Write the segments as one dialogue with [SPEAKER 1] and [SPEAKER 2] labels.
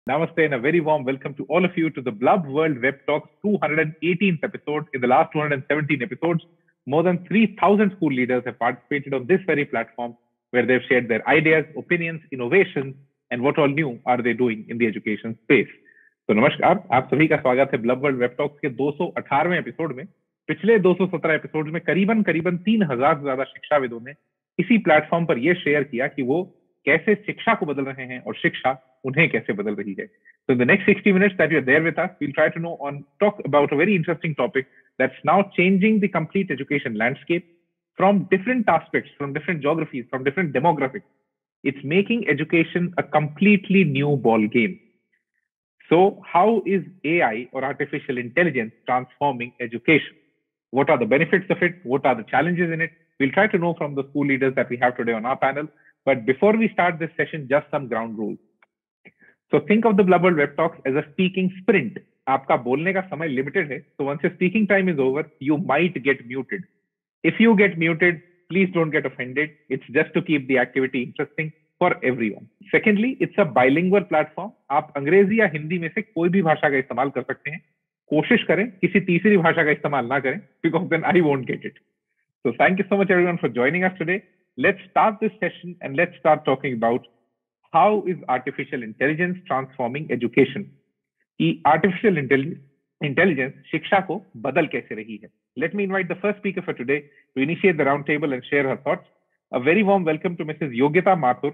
[SPEAKER 1] Namaste and a very warm welcome to all of you to the BlubWorld WebTalk's 218th episode. In the last 217 episodes, more than 3,000 school leaders have participated on this very platform where they've shared their ideas, opinions, innovations, and what all new are they doing in the education space. तो नमस्कार, आप सभी का स्वागत है bulb world web talks के 218वें episode में। पिछले 217 एपिसोड में करीबन 3,000 से ज्यादा शिक्षाविदों ने इसी प्लेटफॉर्म पर यह शेयर किया कि वो कैसे शिक्षा को बदल रहे हैं और शिक्षा उन्हें कैसे बदल रही है। So in the next 60 minutes that you're there with us, we'll try to talk about a very interesting topic that's now changing the complete education landscape from different aspects, from different geographies, from different demographics. It's making education a completely new ball game. So how is AI or artificial intelligence transforming education? What are the benefits of it? What are the challenges in it? We'll try to know from the school leaders that we have today on our panel. But before we start this session, just some ground rules. So think of the BlubWorld Web Talks as a speaking sprint. आपका बोलने का समय limited है. So once your speaking time is over, you might get muted. If you get muted, please don't get offended. It's just to keep the activity interesting for everyone. Secondly, it's a bilingual platform. आप अंग्रेजी या हिंदी में से कोई भी भाषा का इस्तेमाल कर सकते हैं. कोशिश करें किसी तीसरी भाषा का इस्तेमाल ना करें, because then I won't get it. So thank you so much everyone for joining us today. Let's start this session and let's start talking about how is artificial intelligence transforming education. कि artificial intelligence शिक्षा को बदल कैसे रही है. Let me invite the first speaker for today to initiate the roundtable and share her thoughts. A very warm welcome to Mrs. Yogita Mathur,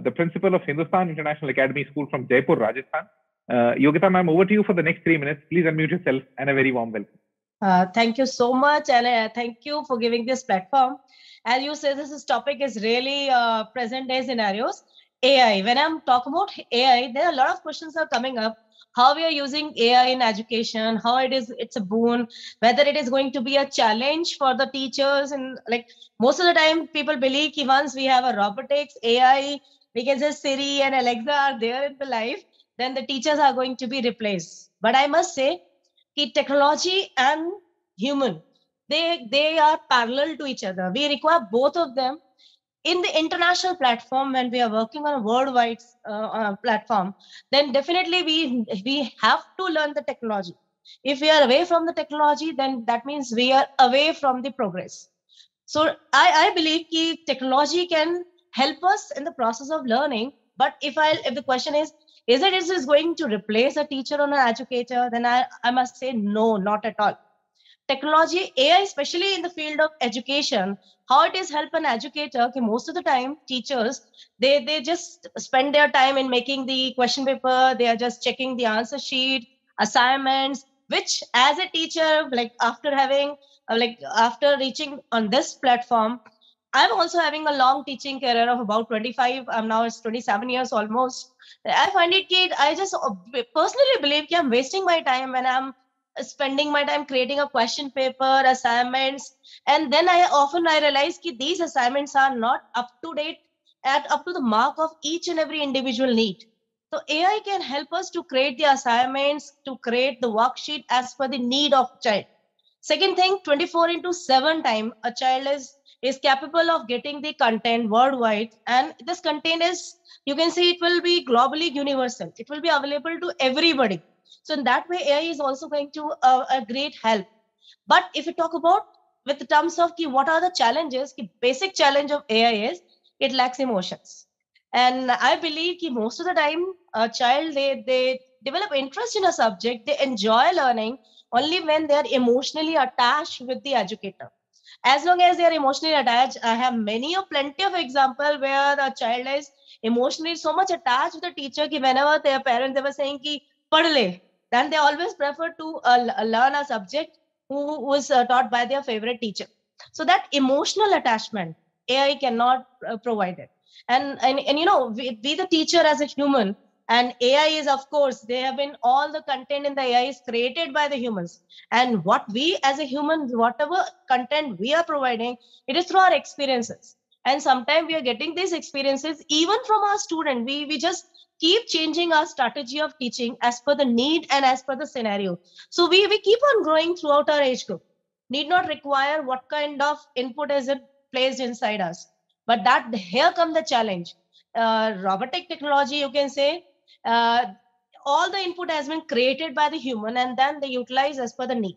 [SPEAKER 1] the principal of Hindustan International Academy School from Jaipur, Rajasthan. Yogita ma'am, over to you for the next 3 minutes. Please unmute yourself and a very warm welcome.
[SPEAKER 2] Thank you so much, and thank you for giving this platform. As you say, this topic is really present day scenarios. AI. When I'm talking about AI, there are a lot of questions are coming up. How we are using AI in education, how it's a boon, whether it is going to be a challenge for the teachers. And like most of the time, people believe that once we have a robotics, AI, we can say Siri and Alexa are there in the life, then the teachers are going to be replaced. But I must say, that technology and human, they are parallel to each other. We require both of them. In the international platform, when we are working on a worldwide platform, then definitely we have to learn the technology. If we are away from the technology, then that means we are away from the progress. So I believe that technology can help us in the process of learning. But if the question is it going to replace a teacher or an educator, then I must say no, not at all. Technology, AI, especially in the field of education, how it is help an educator. Most of the time, teachers, they just spend their time in making the question paper. They are just checking the answer sheet, assignments, which as a teacher, like after reaching on this platform, I'm also having a long teaching career of about 25. Now it's 27 years almost. I find it, I just personally believe that I'm wasting my time when I'm spending my time creating a question paper, assignments, and then I realize that these assignments are not up to date up to the mark of each and every individual need. So AI can help us to create the assignments, to create the worksheet as per the need of child. Second thing, 24/7 time, a child is capable of getting the content worldwide, and this content is, you can see, it will be globally universal. It will be available to everybody. So in that way, AI is also going to a great help. But if you talk about with the terms of what are the challenges, the basic challenge of AI is it lacks emotions. And I believe that most of the time, a child, they develop interest in a subject, they enjoy learning only when they are emotionally attached with the educator. As long as they are emotionally attached, I have plenty of examples where the child is emotionally so much attached with the teacher that whenever their parents, they were saying ki padh le, then they always prefer to learn a subject who was taught by their favorite teacher. So that emotional attachment, AI cannot provide it. And we the teacher as a human, and AI is, of course, they have been, all the content in the AI is created by the humans. And what we as a human, whatever content we are providing, it is through our experiences. And sometimes we are getting these experiences even from our student. We just keep changing our strategy of teaching as per the need and as per the scenario. So we keep on growing throughout our age group. Need not require what kind of input is it placed inside us. But that here comes the challenge. Robotic technology, you can say, uh, all the input has been created by the human and then they utilize as per the need.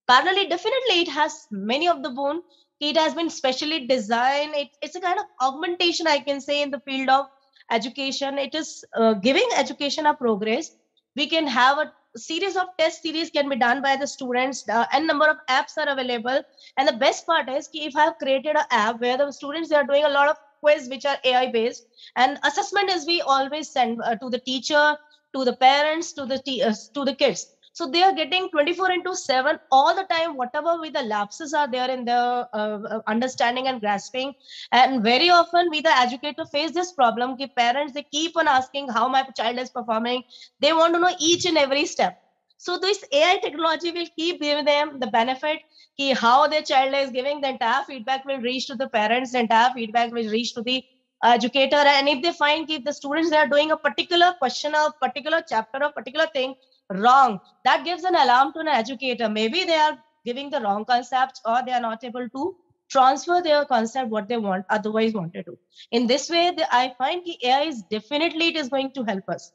[SPEAKER 2] Parallelly, definitely it has many of the boon. It has been specially designed. It's a kind of augmentation, I can say, in the field of education. It is giving education a progress. We can have a series of test series can be done by the students, and number of apps are available. And the best part is if I have created an app where the students, they are doing a lot of quiz which are AI based, and assessment is we always send to the teacher, to the parents, to the kids. So they are getting 24 into 7 all the time, whatever with the lapses are there in the understanding and grasping. And very often we, the educator, face this problem. Ki parents, they keep on asking how my child is performing. They want to know each and every step. So this AI technology will keep giving them the benefit. Ki how their child is giving, the entire feedback will reach to the parents, the entire feedback will reach to the educator. And if they find if the students, they are doing a particular question or particular chapter or particular thing wrong, that gives an alarm to an educator. Maybe they are giving the wrong concepts, or they are not able to transfer their concept what they want otherwise wanted to. In this way, I find the AI is definitely, it is going to help us.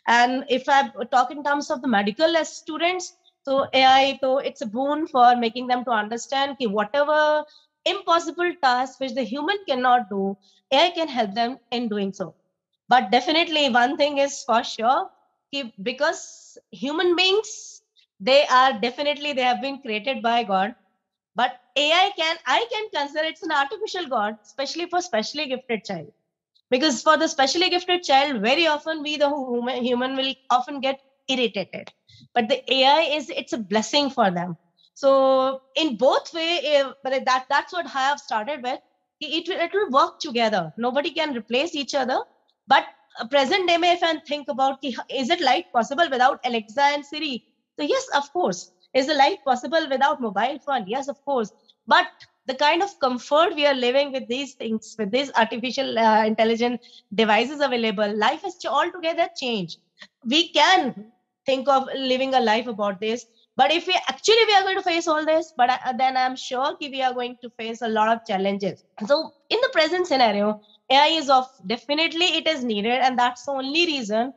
[SPEAKER 2] And if I talk in terms of the medical as students, so AI, so it's a boon for making them to understand that whatever impossible tasks which the human cannot do, AI can help them in doing so. But definitely one thing is for sure, because human beings, they are definitely, they have been created by God. But AI I can consider it's an artificial God, especially for specially gifted child. Because for the specially gifted child, very often we, the human will often get irritated. But the AI is, it's a blessing for them. So in both way, but that's what I have started with. It will work together. Nobody can replace each other. But present day, if I think about, is it life possible without Alexa and Siri? So yes, of course. Is the life possible without mobile phone? Yes, of course. But the kind of comfort we are living with these things, with these artificial intelligent devices available, life is altogether changed. We can think of living a life about this, but if we are going to face all this, but then I'm sure we are going to face a lot of challenges. So in the present scenario, AI is of definitely it is needed, and that's the only reason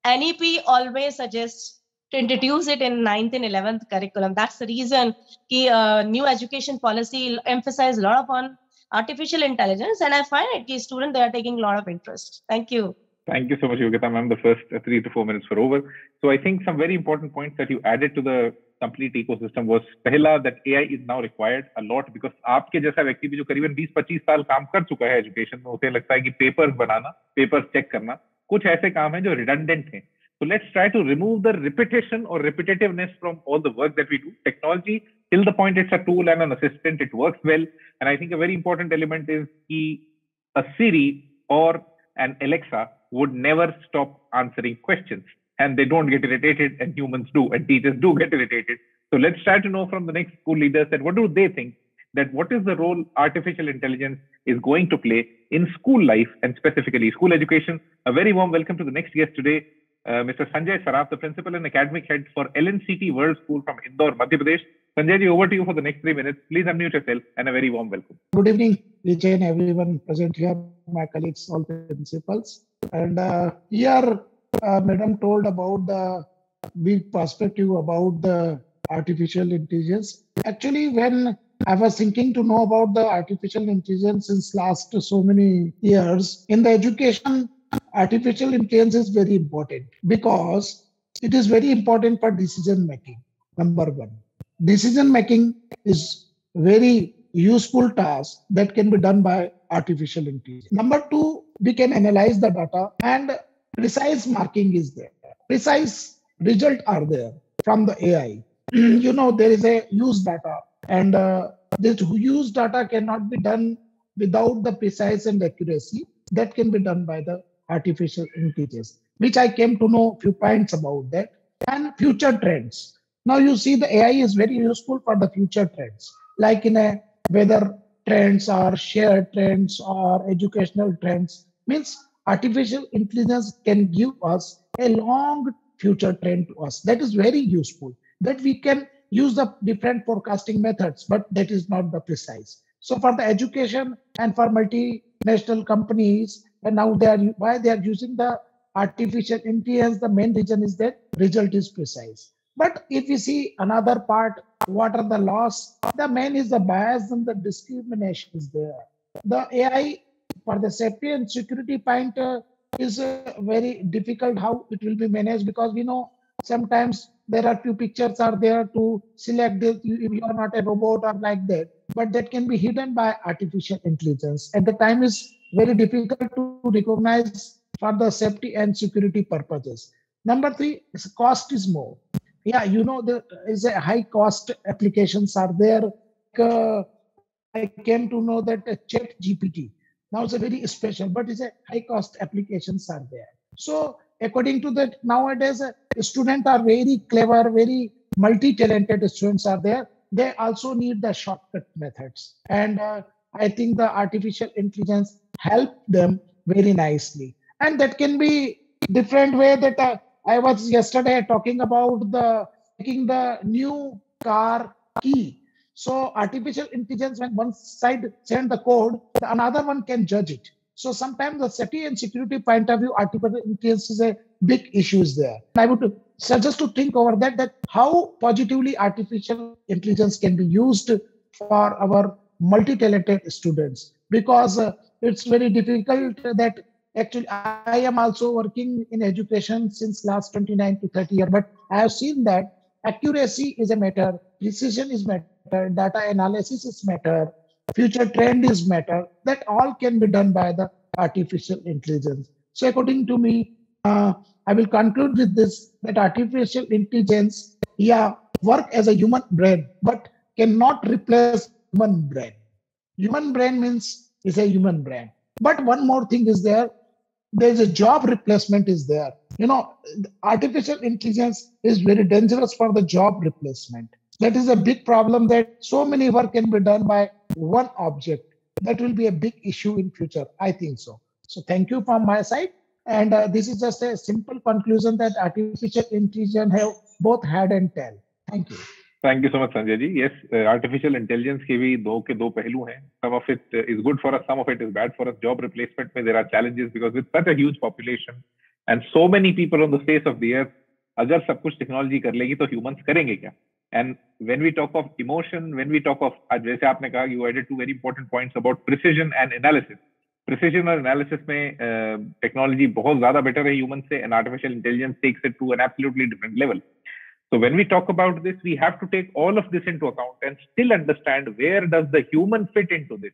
[SPEAKER 2] NEP always suggests to introduce it in 9th and 11th curriculum. That's the reason new education policy emphasize a lot upon artificial intelligence, and I find it students, they are taking a lot of interest. Thank you.
[SPEAKER 1] Thank you so much, Yogita ma'am. The first 3 to 4 minutes were over. So I think some very important points that you added to the complete ecosystem was पहला that AI is now required a lot because आपके जैसा व्यक्ति भी जो करीबन 20-25 साल काम कर चुका है एजुकेशन में, उसे लगता है कि पेपर्स बनाना, पेपर्स चेक करना, कुछ ऐसे काम हैं जो रिडंडेंट हैं. So let's try to remove the repetition or repetitiveness from all the work that we do. Technology, till the point it's a tool and an assistant, it works well. And I think a very important element is a Siri or an Alexa would never stop answering questions. And they don't get irritated, and humans do, and teachers do get irritated. So let's try to know from the next school leaders that what do they think, that what is the role artificial intelligence is going to play in school life and specifically school education. A very warm welcome to the next guest today, Mr. Sanjay Sarraf, the principal and academic head for LNCT World School from Indore, Madhya Pradesh. Sanjay ji, over to you for the next 3 minutes. Please unmute yourself and a very warm welcome.
[SPEAKER 3] Good evening, Vijay and everyone present here, my colleagues, all principals. And here, Madam told about the big perspective about the artificial intelligence. Actually, when I was thinking to know about the artificial intelligence since last so many years, in the education, artificial intelligence is very important because it is very important for decision making. Number one, decision making is very useful task that can be done by artificial intelligence. Number two, we can analyze the data and precise marking is there. Precise results are there from the AI. There is a use data, and this use data cannot be done without the precise and accuracy that can be done by the artificial intelligence, which I came to know a few points about that. And future trends. Now you see the AI is very useful for the future trends, like in a whether trends or shared trends or educational trends. Means artificial intelligence can give us a long future trend to us. That is very useful, that we can use the different forecasting methods, but that is not the precise. So for the education and for multinational companies, and now why they are using the artificial intelligence, the main reason is that result is precise. But if you see another part, what are the loss? The main is the bias and the discrimination is there. The AI for the safety and security point is very difficult how it will be managed, because we know sometimes there are few pictures are there to select this, if you are not a robot or like that, but that can be hidden by artificial intelligence. At the time is very difficult to recognize for the safety and security purposes. Number three is cost is more. Yeah, there is a high cost applications are there. I came to know that chat GPT now is a very special, but it's a high cost applications are there. So according to that, nowadays students are very clever, very multi-talented students are there. They also need the shortcut methods, and I think the artificial intelligence help them very nicely. And that can be different way that I was yesterday talking about the making the new car key. So artificial intelligence, when one side send the code, the another one can judge it. So sometimes the safety and security point of view, artificial intelligence is a big issues there. I would suggest to think over that how positively artificial intelligence can be used for our multi-talented students, because it's very difficult that actually I am also working in education since last 29 to 30 years, but I have seen that accuracy is a matter, precision is matter, data analysis is matter, future trend is matter. That all can be done by the artificial intelligence. So according to me, I will conclude with this, that artificial intelligence, yeah, work as a human brain, but cannot replace human brain. Human brain means is a human brain. But one more thing is there's a job replacement is there. Artificial intelligence is very dangerous for the job replacement. That is a big problem, that so many work can be done by one object. That will be a big issue in future, I think so. So thank you from my side. And this is just a simple conclusion that artificial intelligence have both head and tail. Thank you.
[SPEAKER 1] Thank you so much, Sanjay ji. Yes, artificial intelligence के भी दो पहलू हैं. Some of it is good for us, some of it is bad for us. Job replacement में there are challenges, because with such a huge population and so many people on the face of the earth, अगर सब कुछ technology कर लेगी तो humans करेंगे क्या? And when we talk of emotion, when we talk of, जैसे आपने कहा, you added two very important points about precision and analysis. Precision और analysis में technology बहुत ज़्यादा better है human से, and artificial intelligence takes it to an absolutely different level. So when we talk about this, we have to take all of this into account and still understand where does the human fit into this.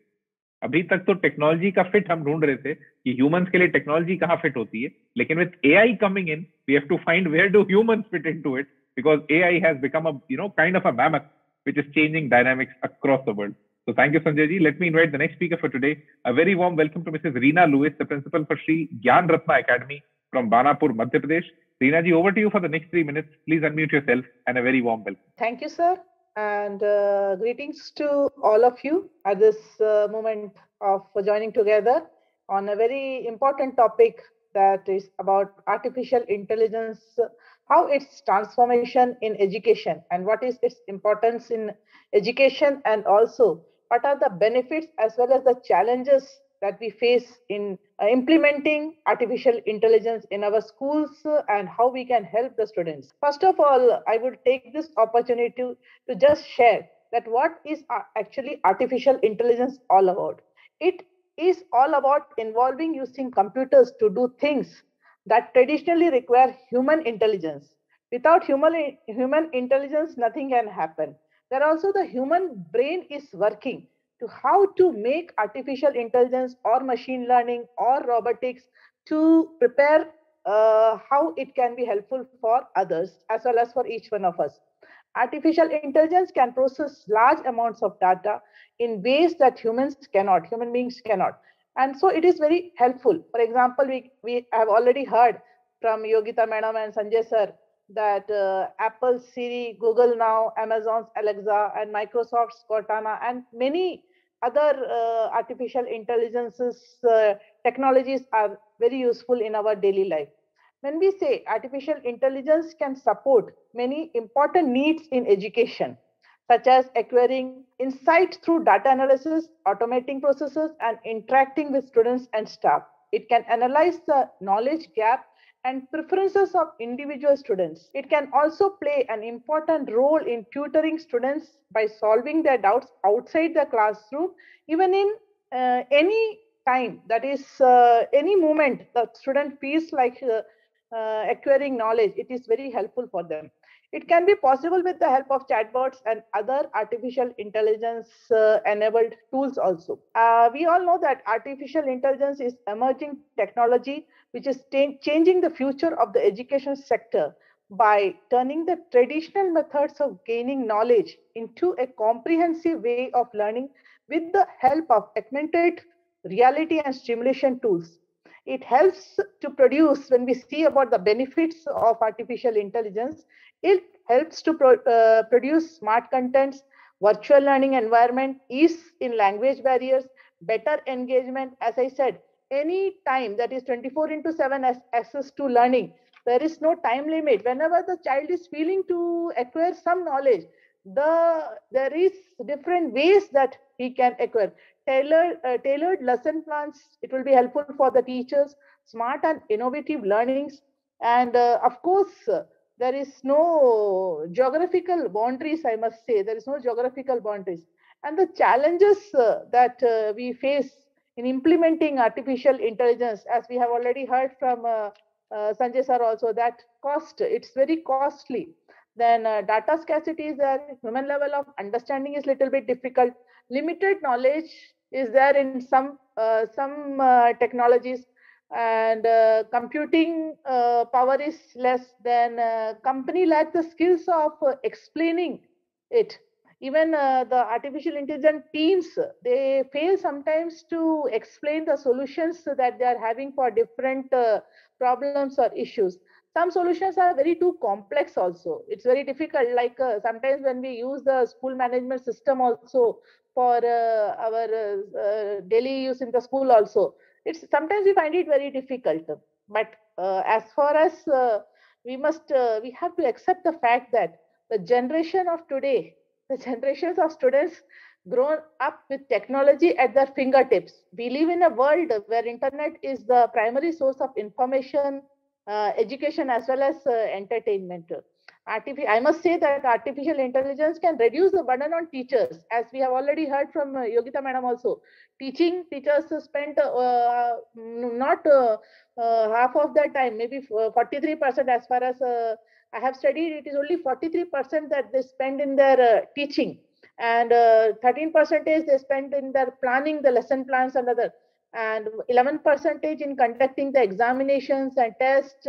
[SPEAKER 1] अभी तक तो technology का fit हम ढूंढ रहे थे कि humans के लिए टेक्नोलॉजी कहाँ फिट होती है, लेकिन with AI coming in we have to find where do humans fit into it, because AI has become a kind of a mammoth which is changing dynamics across the world. So thank you, Sanjay ji. Let me invite the next speaker for today. A very warm welcome to Mrs. Reena Lewis, the principal for Shree Gyanratna Academy from Banapur, Madhya Pradesh. Reena ji, over to you for the next 3 minutes. Please unmute yourself, and a very warm welcome.
[SPEAKER 4] Thank you, sir. And greetings to all of you at this moment of joining together on a very important topic, that is about artificial intelligence, how its transformation in education and what is its importance in education, and also what are the benefits as well as the challenges that we face in implementing artificial intelligence in our schools, and how we can help the students. First of all, I would take this opportunity to just share that what is actually artificial intelligence all about. It is all about involving using computers to do things that traditionally require human intelligence. Without human intelligence, nothing can happen. Then also the human brain is working to how to make artificial intelligence or machine learning or robotics to prepare how it can be helpful for others as well as for each one of us. Artificial intelligence can process large amounts of data in ways that human beings cannot. And so it is very helpful. For example, we have already heard from Yogita madam and Sanjay sir that Apple Siri, Google Now, Amazon's Alexa, and Microsoft's Cortana, and many other artificial intelligences technologies are very useful in our daily life. When we say artificial intelligence can support many important needs in education, such as acquiring insight through data analysis, automating processes, and interacting with students and staff. It can analyze the knowledge gap and preferences of individual students. It can also play an important role in tutoring students by solving their doubts outside the classroom, even in any time, that is any moment the student feels like acquiring knowledge. It is very helpful for them. It can be possible with the help of chatbots and other artificial intelligence enabled tools also. We all know that artificial intelligence is emerging technology which is changing the future of the education sector by turning the traditional methods of gaining knowledge into a comprehensive way of learning with the help of augmented reality and stimulation tools. It helps to produce, when we see about the benefits of artificial intelligence, it helps to produce smart contents, virtual learning environment, ease in language barriers, better engagement. As I said, any time, that is 24/7 access to learning. There is no time limit. Whenever the child is feeling to acquire some knowledge, there is different ways that he can acquire. Tailored lesson plans, it will be helpful for the teachers, smart and innovative learnings, and of course, there is no geographical boundaries, I must say. There is no geographical boundaries. And the challenges that we face in implementing artificial intelligence, as we have already heard from Sanjay sir also, that cost, it's very costly. Then data scarcity is there, human level of understanding is little bit difficult, limited knowledge is there in some technologies, and computing power is less. Then company lack the skills of explaining it. Even the artificial intelligence teams, they fail sometimes to explain the solutions that they are having for different problems or issues. Some solutions are very too complex also. It's very difficult. Like sometimes when we use the school management system also for our daily use in the school also, it's sometimes we find it very difficult. But as far as we have to accept the fact that the generation of today, the generations of students grown up with technology at their fingertips. We live in a world where internet is the primary source of information, education, as well as entertainment. I must say that artificial intelligence can reduce the burden on teachers, as we have already heard from Yogita madam also. Teachers spend not half of their time, maybe 43%, as far as I have studied, it is only 43% that they spend in their teaching, and 13% they spend in their planning the lesson plans and other, and 11% in conducting the examinations and tests,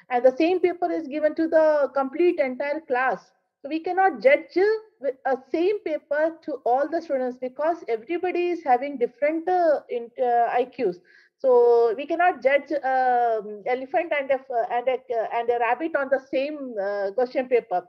[SPEAKER 4] and the same paper is given to the complete entire class. So we cannot judge with a same paper to all the students, because everybody is having different IQs. So we cannot judge elephant and a rabbit on the same question paper.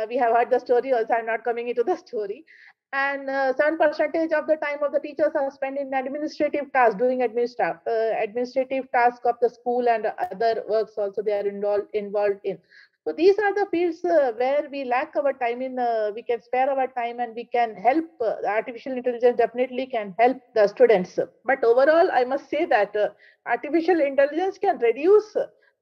[SPEAKER 4] We have heard the story also. I'm not coming into the story. And 7% of the time of the teachers are spent in administrative tasks, doing administrative tasks of the school, and other works also they are involved in. So these are the fields where we lack our time in. We can spare our time, and we can help. Artificial intelligence definitely can help the students. But overall, I must say that artificial intelligence can reduce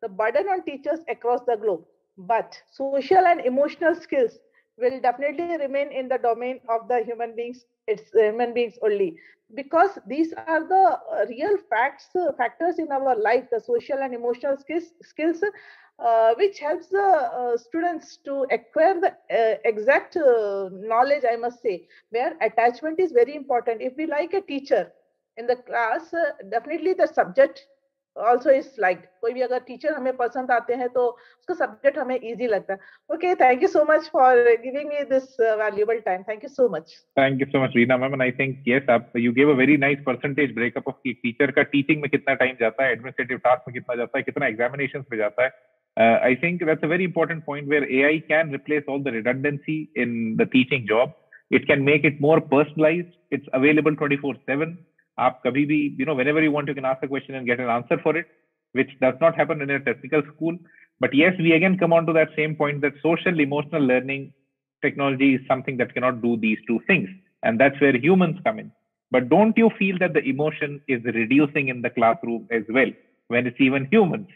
[SPEAKER 4] the burden on teachers across the globe. But social and emotional skills will definitely remain in the domain of the human beings. It's human beings only, because these are the real factors in our life, the social and emotional skills which helps the students to acquire the exact knowledge, I must say, where attachment is very important. If we like a teacher in the class, definitely the subject also is liked. कोई भी अगर teacher हमें पसंद आते हैं तो उसका subject हमें इजी लगता है. Okay, thank you so much for giving me this valuable time. Thank you so much.
[SPEAKER 1] Thank you so much, Reena ma'am. And I think yes, you gave a very nice percentage breakup of teacher का teaching में कितना time जाता है, administrative task में कितना जाता है, कितना examinations में जाता है. I think that's a very important point where AI can replace all the redundancy in the teaching job. It can make it more personalized. It's available 24/7. आप कभी भी, whenever you want, you can ask a question and get an answer for it, which does not happen in a technical school. But yes, we again come on to that same point that social emotional learning technology is something that cannot do these two things. And that's where humans come in. But don't you feel that the emotion is reducing in the classroom as well, when it's even humans?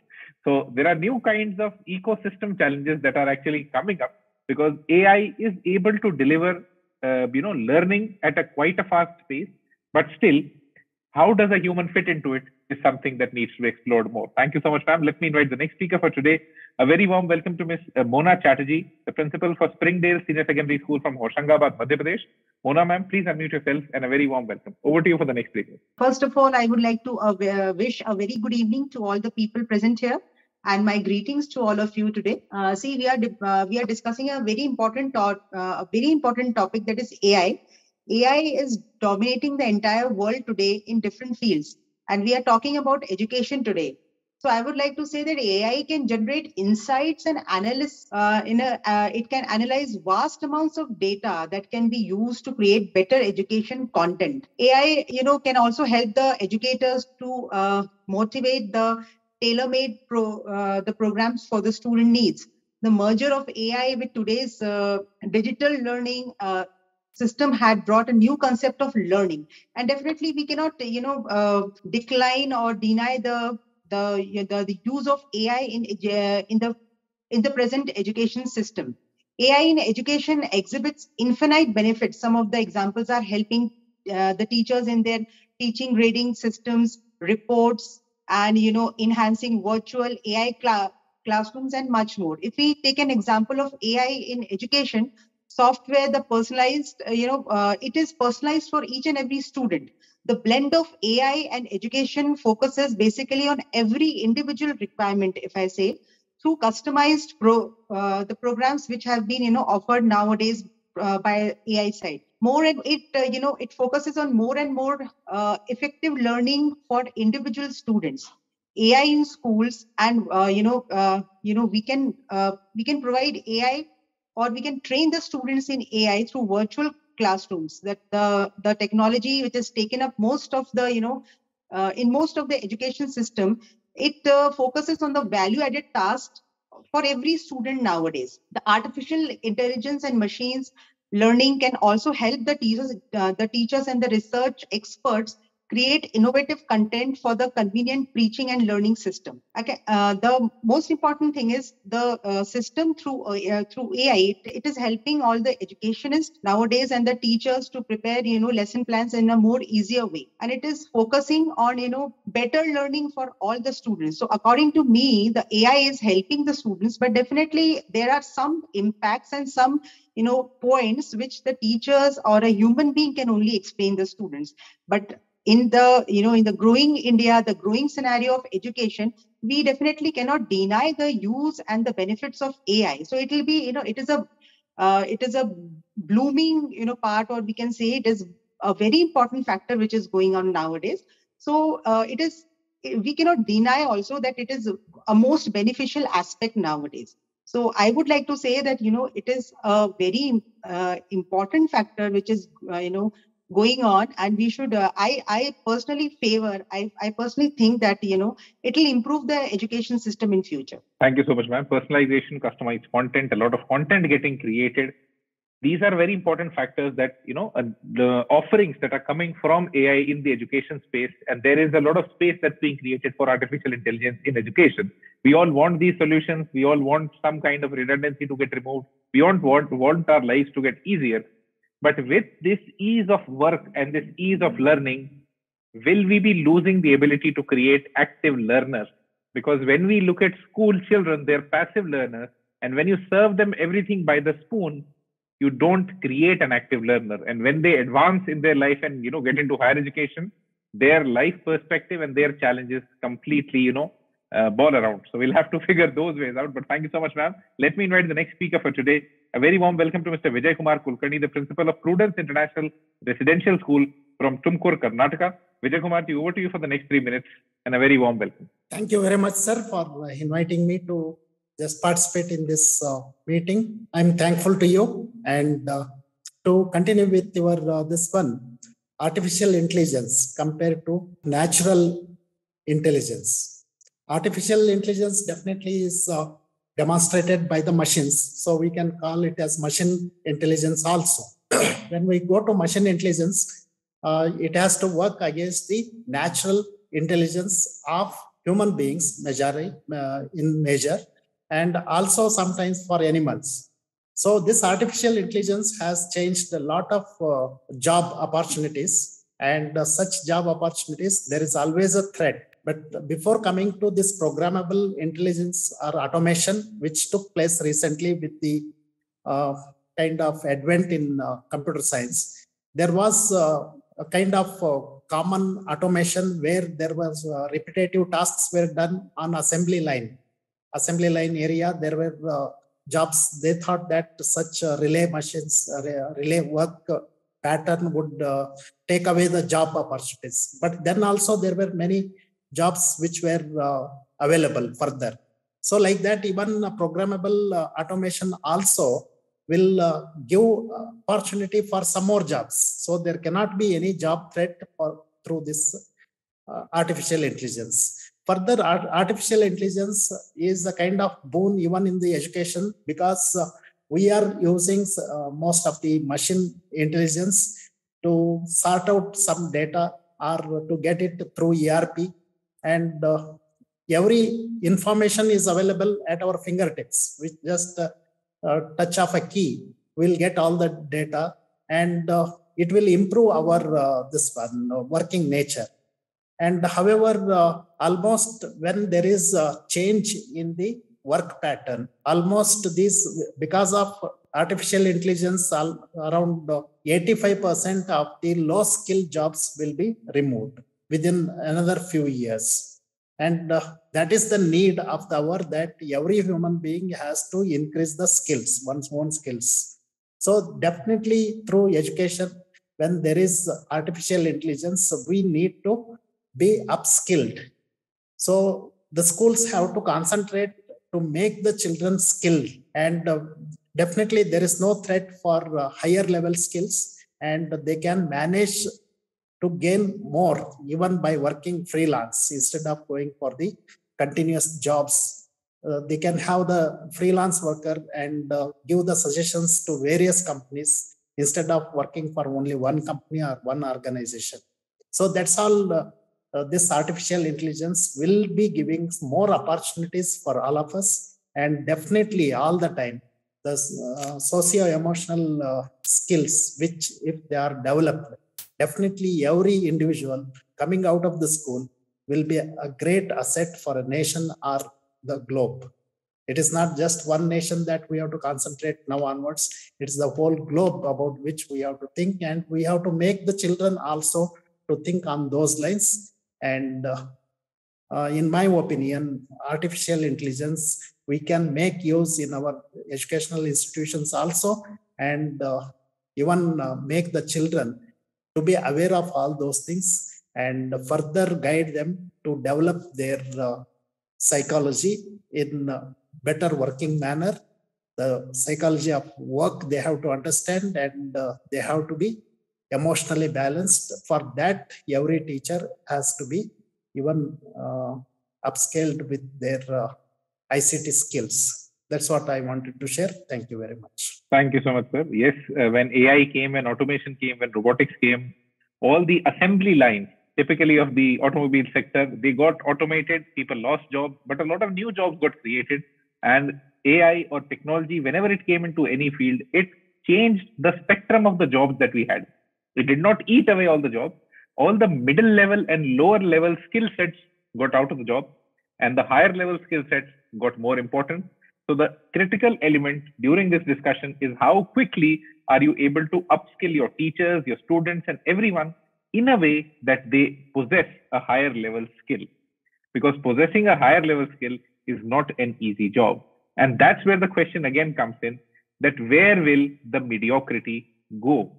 [SPEAKER 1] So there are new kinds of ecosystem challenges that are actually coming up because AI is able to deliver, learning at quite a fast pace, but still, how does a human fit into it is something that needs to be explored more. Thank you so much, ma'am. Let me invite the next speaker for today. A very warm welcome to Ms. Mona Chatterji, the principal for Springdales Senior Secondary School from Hoshangabad, Madhya Pradesh. Mona, ma'am, please unmute yourself and a very warm welcome. Over to you for the next speaker.
[SPEAKER 5] First of all, I would like to wish a very good evening to all the people present here, and my greetings to all of you today. We are discussing a very important topic, that is AI. AI is dominating the entire world today in different fields, and we are talking about education today. So I would like to say that AI can generate insights and it can analyze vast amounts of data that can be used to create better education content. AI, can also help the educators to motivate the tailor-made the programs for the student needs. The merger of AI with today's digital learning system had brought a new concept of learning, and definitely we cannot decline or deny the use of AI in the present education system. AI in education exhibits infinite benefits. Some of the examples are helping the teachers in their teaching grading systems, reports, and enhancing virtual AI classrooms and much more. If we take an example of AI in education, software, the personalized, it is personalized for each and every student. The blend of AI and education focuses basically on every individual requirement, if I say, through customized the programs which have been offered nowadays by AI side. It focuses on more and more effective learning for individual students. AI in schools, and we can provide AI, or we can train the students in AI through virtual classrooms. That the technology which has taken up most of the in most of the education system, it focuses on the value-added tasks for every student nowadays. The artificial intelligence and machines learning can also help the teachers and the research experts create innovative content for the convenient preaching and learning system. Okay, the most important thing is the system through AI. It is helping all the educationists nowadays and the teachers to prepare lesson plans in a more easier way, and it is focusing on better learning for all the students. So according to me, the AI is helping the students, but definitely there are some impacts and some points which the teachers or a human being can only explain the students. But in the growing India, the growing scenario of education, we definitely cannot deny the use and the benefits of AI. So it will be, it is a blooming, part, or we can say it is a very important factor which is going on nowadays. So we cannot deny also that it is a most beneficial aspect nowadays. So I would like to say that, it is a very important factor which is, going on, and we should, I personally think that, it will improve the education system in future.
[SPEAKER 1] Thank you so much, ma'am. Personalization, customized content, a lot of content getting created. These are very important factors that, the offerings that are coming from AI in the education space, and there is a lot of space that's being created for artificial intelligence in education. We all want these solutions. We all want some kind of redundancy to get removed. We all want our lives to get easier. But with this ease of work and this ease of learning, will we be losing the ability to create active learners? Because when we look at school children, they're passive learners. And when you serve them everything by the spoon, you don't create an active learner. And when they advance in their life and, get into higher education, their life perspective and their challenges completely, ball around. So we'll have to figure those ways out. But thank you so much, ma'am. Let me invite the next speaker for today. A very warm welcome to Mr. Vijaykumar Kulkarni, the principal of Prudence International Residential School from Tumakaru, Karnataka. Vijaykumar, over to you for the next 3 minutes, and a very warm welcome.
[SPEAKER 6] Thank you very much, sir, for inviting me to just participate in this meeting. I'm thankful to you, and to continue with your this one, artificial intelligence compared to natural intelligence. Artificial intelligence definitely is demonstrated by the machines. So we can call it as machine intelligence also. When we go to machine intelligence, it has to work against the natural intelligence of human beings in measure, and also sometimes for animals. So this artificial intelligence has changed a lot of job opportunities, and such job opportunities, there is always a threat. But before coming to this programmable intelligence or automation, which took place recently with the kind of advent in computer science, there was a kind of common automation where there was repetitive tasks were done on assembly line area. There were jobs. They thought that such relay machines, relay work pattern would take away the job opportunities. But then also there were many jobs which were available further. So like that, even programmable automation also will give opportunity for some more jobs. So there cannot be any job threat through this artificial intelligence. Further, artificial intelligence is a kind of boon even in the education, because we are using most of the machine intelligence to sort out some data or to get it through ERP, and every information is available at our fingertips. With just touch of a key, we'll get all the data, and it will improve our working nature. And however, almost when there is a change in the work pattern, almost this, because of artificial intelligence, around 85% of the low skill jobs will be removed within another few years. And that is the need of the hour, that every human being has to increase the skills, one's own skills. So definitely through education, when there is artificial intelligence, we need to be upskilled. So the schools have to concentrate to make the children skilled, and definitely there is no threat for higher level skills, and they can manage to gain more even by working freelance instead of going for the continuous jobs. They can have the freelance worker and give the suggestions to various companies instead of working for only one company or one organization. So that's all. This artificial intelligence will be giving more opportunities for all of us, and definitely all the time the socio-emotional skills, which if they are developed, definitely every individual coming out of the school will be a great asset for a nation or the globe. It is not just one nation that we have to concentrate now onwards. It's the whole globe about which we have to think, and we have to make the children also to think on those lines. And in my opinion, artificial intelligence, we can make use in our educational institutions also, and even make the children to be aware of all those things and further guide them to develop their psychology in a better working manner. The psychology of work they have to understand, and they have to be emotionally balanced. For that, every teacher has to be even upscaled with their ICT skills. That's what I wanted to share. Thank you very much.
[SPEAKER 1] Thank you so much, sir. Yes, when AI came, when automation came, when robotics came, all the assembly lines, typically of the automobile sector, they got automated. People lost jobs, but a lot of new jobs got created. And AI or technology, whenever it came into any field, it changed the spectrum of the jobs that we had. It did not eat away all the jobs. All the middle level and lower level skill sets got out of the job, and the higher level skill sets got more important. So the critical element during this discussion is how quickly are you able to upskill your teachers, your students, and everyone in a way that they possess a higher level skill. Because possessing a higher level skill is not an easy job. And that's where the question again comes in, that where will the mediocrity go?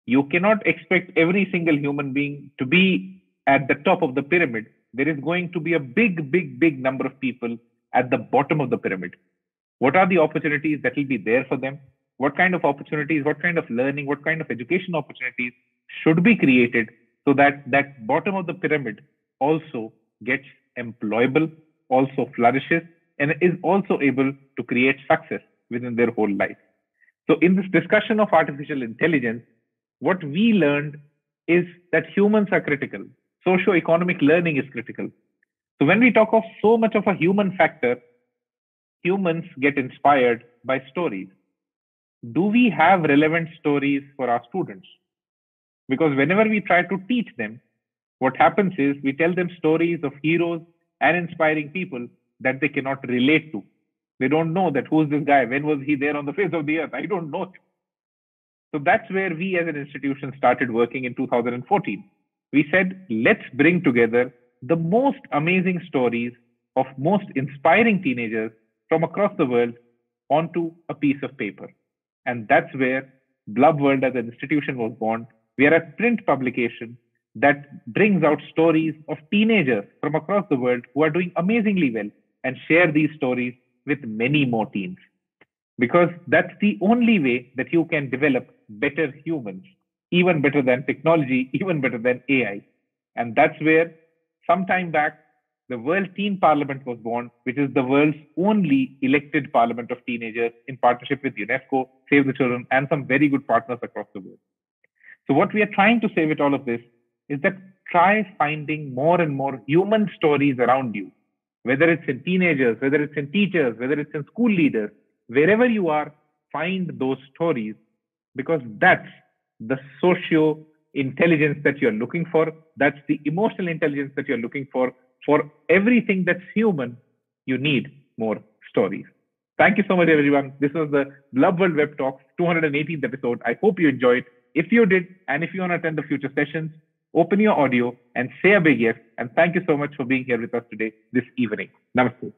[SPEAKER 1] You cannot expect every single human being to be at the top of the pyramid. There is going to be a big number of people at the bottom of the pyramid. What are the opportunities that will be there for them? What kind of opportunities, what kind of learning, what kind of education opportunities should be created so that that bottom of the pyramid also gets employable, also flourishes, and is also able to create success within their whole life. So in this discussion of artificial intelligence, what we learned is that humans are critical. Socio-economic learning is critical. So when we talk of so much of a human factor, humans get inspired by stories. Do we have relevant stories for our students? Because whenever we try to teach them, what happens is we tell them stories of heroes and inspiring people that they cannot relate to. They don't know that who's this guy? When was he there on the face of the earth? I don't know him. So that's where we as an institution started working in 2014. We said, let's bring together the most amazing stories of most inspiring teenagers from across the world onto a piece of paper. And that's where BlubWorld as an institution was born. We are a print publication that brings out stories of teenagers from across the world who are doing amazingly well and share these stories with many more teens. Because that's the only way that you can develop better humans, even better than technology, even better than AI. And that's where sometime back, the World Teen Parliament was born, which is the world's only elected parliament of teenagers in partnership with UNESCO, Save the Children, and some very good partners across the world. So what we are trying to say with all of this is that try finding more and more human stories around you, whether it's in teenagers, whether it's in teachers, whether it's in school leaders, wherever you are, find those stories, because that's the socio intelligence that you're looking for. That's the emotional intelligence that you're looking for. For everything that's human, you need more stories. Thank you so much, everyone. This was the BlubWorld Web Talks 218th episode. I hope you enjoyed. If you did, and if you want to attend the future sessions, open your audio and say a big yes. And thank you so much for being here with us today, this evening. Namaste.